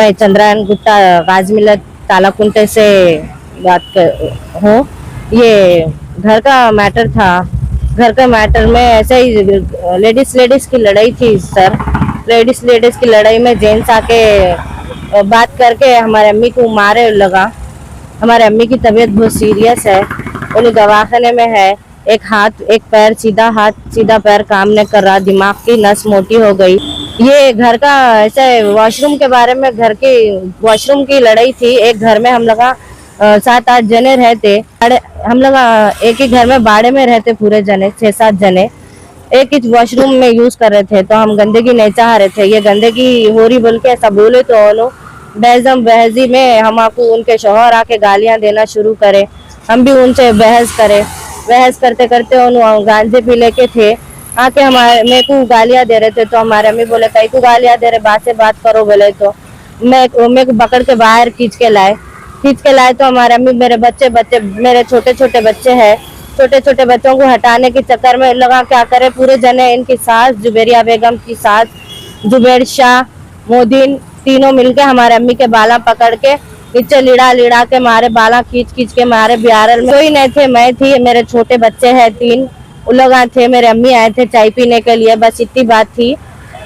मैं चंद्रायन गुप्ता गाजमिलत तालाकुंटे से हूँ। ये घर का मैटर था। घर का मैटर में ऐसे ही लेडीज की लड़ाई थी सर। लेडीज की लड़ाई में जेंट्स आके बात करके हमारे अम्मी को मारे लगा। हमारे अम्मी की तबीयत बहुत सीरियस है, उन्हें दवाखाने में है। एक हाथ एक पैर, सीधा हाथ सीधा पैर काम नहीं कर रहा, दिमाग की नस मोटी हो गई। ये घर का ऐसे वॉशरूम के बारे में, घर की वॉशरूम की लड़ाई थी। एक घर में हम लोग 7-8 जने रहते। हम लोग एक ही घर में बाड़े में रहते, पूरे जने 6-7 जने एक ही वॉशरूम में यूज कर रहे थे। तो हम गंदगी नहीं चाह रहे थे, ये गंदगी हो रही बोल के ऐसा बोले तो बेजम बहजी में हमको उनके शौहर आके गालियां देना शुरू करे। हम भी उनसे बहस करे। बहस करते करते उन गांजे पी लेके थे, आके हमारे मेरे को गालियां दे रहे थे। तो हमारे अम्मी बोले कहीं को गालियां दे रहे, बात से बात करो बोले। तो मेरे को पकड़ के बाहर खींच के लाए। तो हमारे अम्मी मेरे छोटे छोटे बच्चे हैं, छोटे छोटे बच्चों को हटाने के चक्कर में लगा क्या करे, पूरे जने इनकी सास जुबेरिया बेगम की सास जुबेर शाह मोदीन तीनों मिलके हमारे अम्मी के बाला पकड़ के नीचे लिड़ा के मारे, बाला खींच के मारे। बिहारल में कोई नहीं थे, मैं थी, मेरे छोटे बच्चे हैं 3, उन लोग थे। मेरे अम्मी आए थे चाय पीने के लिए, बस इतनी बात थी।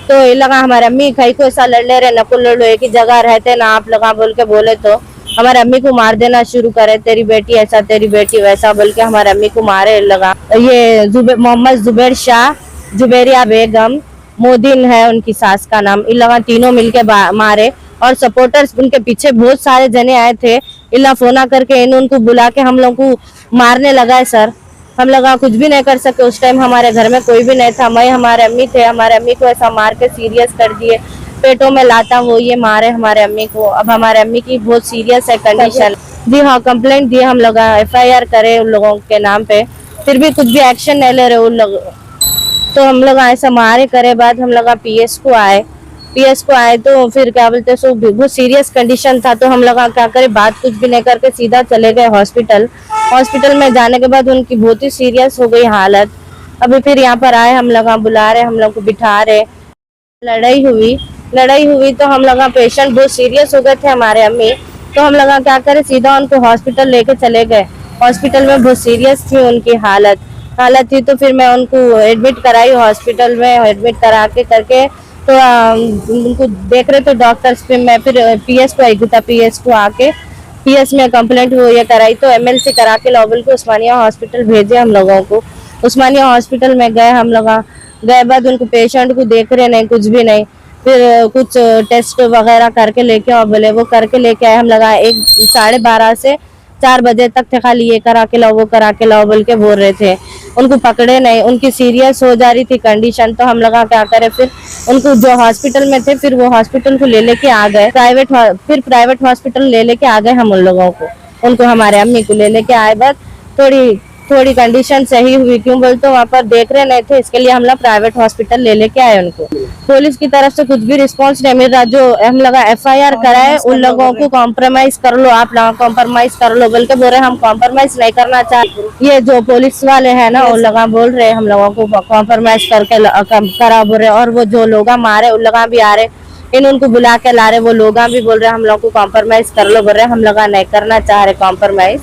तो ये लगा हमारे अम्मी कहीं को ऐसा लड़ ले रहे, नकुल लड़ो, एक ही जगह रहते ना आप लगा बोल के बोले। तो हमारे अम्मी को मार देना शुरू करे, तेरी बेटी ऐसा तेरी बेटी वैसा बोल के हमारे अम्मी को मारे लगा। ये मोहम्मद जुबेर शाह, जुबेरिया बेगम, मोदीन है उनकी सास का नाम। इन लोग तीनों मिलके मारे। और सपोर्टर्स उनके पीछे बहुत सारे जने आए थे। इल्ला फोना करके उनको बुला के हम लोग को मारने लगा है सर। हम लोग कुछ भी नहीं कर सके उस टाइम, हमारे घर में कोई भी नहीं था, मैं हमारे अम्मी थे। हमारे अम्मी को ऐसा मार के सीरियस कर दिए, पेटों में लाता वो ये मारे हमारे अम्मी को। अब हमारे अम्मी की बहुत सीरियस है कंडीशन। जी हाँ, कंप्लेंट दिए हम लोग, FIR करे उन लोगों के नाम पे, फिर भी कुछ भी एक्शन नहीं ले रहे उन लोग। तो हम लोग ऐसा मारे करे बाद हम लोग PS को आए। तो फिर क्या बोलते सो बहुत सीरियस कंडीशन था। तो हम लोग क्या करे, बात कुछ भी नहीं करके सीधा चले गए हॉस्पिटल में जाने के बाद उनकी बहुत ही सीरियस हो गई हालत। अभी फिर यहाँ पर आए, हम लोग बुला रहे, हम लोग को बिठा रहे। लड़ाई हुई तो हम लोग पेशेंट बहुत सीरियस हो गए थे हमारे अम्मी। तो हम लोग क्या करे, सीधा उनको हॉस्पिटल लेके चले गए। हॉस्पिटल में बहुत सीरियस थी उनकी हालत थी। तो फिर मैं उनको एडमिट कराई हॉस्पिटल में। एडमिट करा के करके तो उनको देख रहे थे डॉक्टर्स। फिर मैं फिर PS को आई, गुता PS को आके PS में कंप्लेंट वो ये कराई। तो MLC करा के लॉबल को उस्मानिया हॉस्पिटल भेजे हम लोगों को। उस्मानिया हॉस्पिटल में गए हम लोग। गए बाद उनको पेशेंट को देख रहे नहीं, कुछ भी नहीं। फिर कुछ टेस्ट वगैरह करके लेके आओ बोले, वो करके लेके आए। हम लोग 12:30 से 4 बजे तक थे, खाली ये करा के लाओ वो करा के लाओ बोल के बोल रहे थे। उनको पकड़े नहीं, उनकी सीरियस हो जा रही थी कंडीशन। तो हम लोग क्या करे, फिर उनको जो हॉस्पिटल में थे फिर वो हॉस्पिटल को ले लेके आ गए प्राइवेट हॉस्पिटल ले लेके आ गए हम उन लोगों को। उनको हमारे अम्मी को ले लेके आए बाद थोड़ी कंडीशन सही हुई। क्यों बोलते वहाँ पर देख रहे नहीं थे, इसके लिए हम लोग प्राइवेट हॉस्पिटल ले लेके आए उनको। पुलिस की तरफ से कुछ भी रिस्पांस नहीं मिल रहा। जो हम लोग FIR कराए उन लोगों को कॉम्प्रोमाइज कर लो, आप लोग कॉम्प्रोमाइज कर लो बोल के बोल रहे, हम कॉम्प्रोमाइज नहीं करना चाहते। ये जो पुलिस वाले हैं ना उन लोग बोल रहे हम लोगों को कॉम्प्रोमाइज करके करा बोल रहे। और वो जो लोग मारे उन लोग भी आ रहे, उनको बुला के ला रहे। वो लोग भी बोल रहे हम लोग को कॉम्प्रोमाइज कर लो बोल रहे, हम लोग नहीं करना चाह रहे कॉम्प्रोमाइज।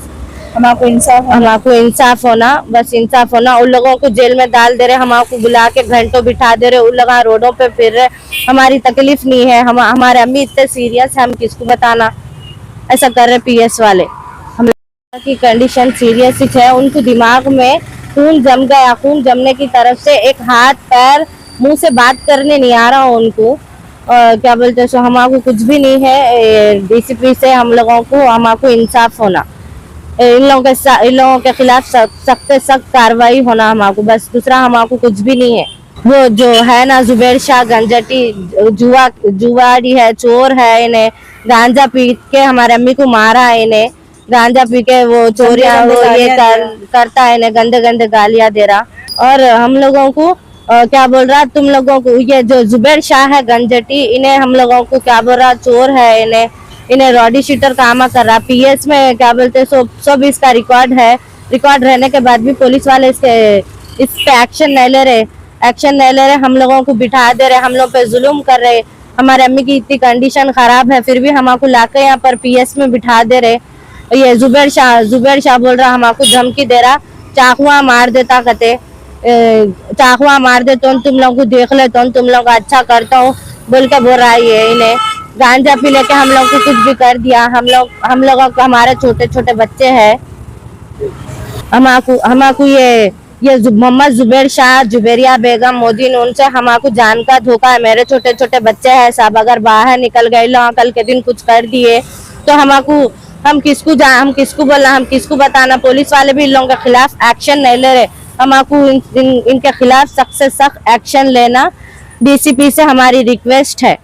हमको इंसाफ होना, बस इंसाफ होना। उन लोगों को जेल में डाल दे रहे, हमको बुला के घंटों बिठा दे रहे, उन लोग रोडों पे फिर रहे। हमारी तकलीफ नहीं है, हमारे अम्मी इतने सीरियस है, हम किसको बताना। ऐसा कर रहे PS वाले। हम लोग की कंडीशन सीरियस ही है, उनको दिमाग में खून जम गया। खून जमने की तरफ से एक हाथ पैर, मुंह से बात करने नहीं आ रहा उनको। क्या बोलते सो हमको कुछ भी नहीं है। DCP से हम लोगों को हमको इंसाफ होना, इन लोगों के खिलाफ सख्त से सख्त कार्रवाई होना हमको, बस दूसरा हमको कुछ भी नहीं है। वो जो है ना जुबेर शाह गंजटी जुआड़ी है, चोर है, इन्हें गांजा पी के हमारे अम्मी को मारा है। इन्हें गांजा पी के वो चोरियां वो ये करता है, इन्हें गंदे गंदे गालियां दे रहा। और हम लोगों को क्या बोल रहा, तुम लोगों को ये जो जुबेर शाह है गंजटी, इन्हें हम लोगों को क्या बोल रहा, चोर है, इन्हें रॉडी शीटर काम कर रहा। PS में क्या बोलते सब इसका रिकॉर्ड है। रिकॉर्ड रहने के बाद भी पुलिस वाले इस पे एक्शन नहीं ले रहे। हम लोगों को बिठा दे रहे, हम लोग पे जुल्म कर रहे। हमारे अम्मी की इतनी कंडीशन खराब है, फिर भी हमको लाके यहाँ पर पीएस में बिठा दे रहे। ये जुबेर शाह बोल रहा, हमको धमकी दे रहा, चाकुआ मार देता कहते, चाकुआ मार दे तो तुम लोग को देख ले तो तुम लोग अच्छा करता हो बोल के बोल रहा है। ये इन्हें गांजा पी लेके हम लोग को कुछ भी कर दिया। हम लोग हमारे छोटे छोटे बच्चे हैं। हमारे ये मोहम्मद जुबेर शाह, जुबेरिया बेगम, मोदी उनसे हमारे जान का धोखा है। मेरे छोटे छोटे बच्चे हैं सब, अगर बाहर निकल गए लो कल के दिन कुछ कर दिए तो हम किसको बोलना, हम किसको बताना। पुलिस वाले भी इन लोगों के खिलाफ एक्शन नहीं ले रहे। हमको इनके खिलाफ सख्त से सख्त एक्शन लेना डीसीपी से हमारी रिक्वेस्ट है।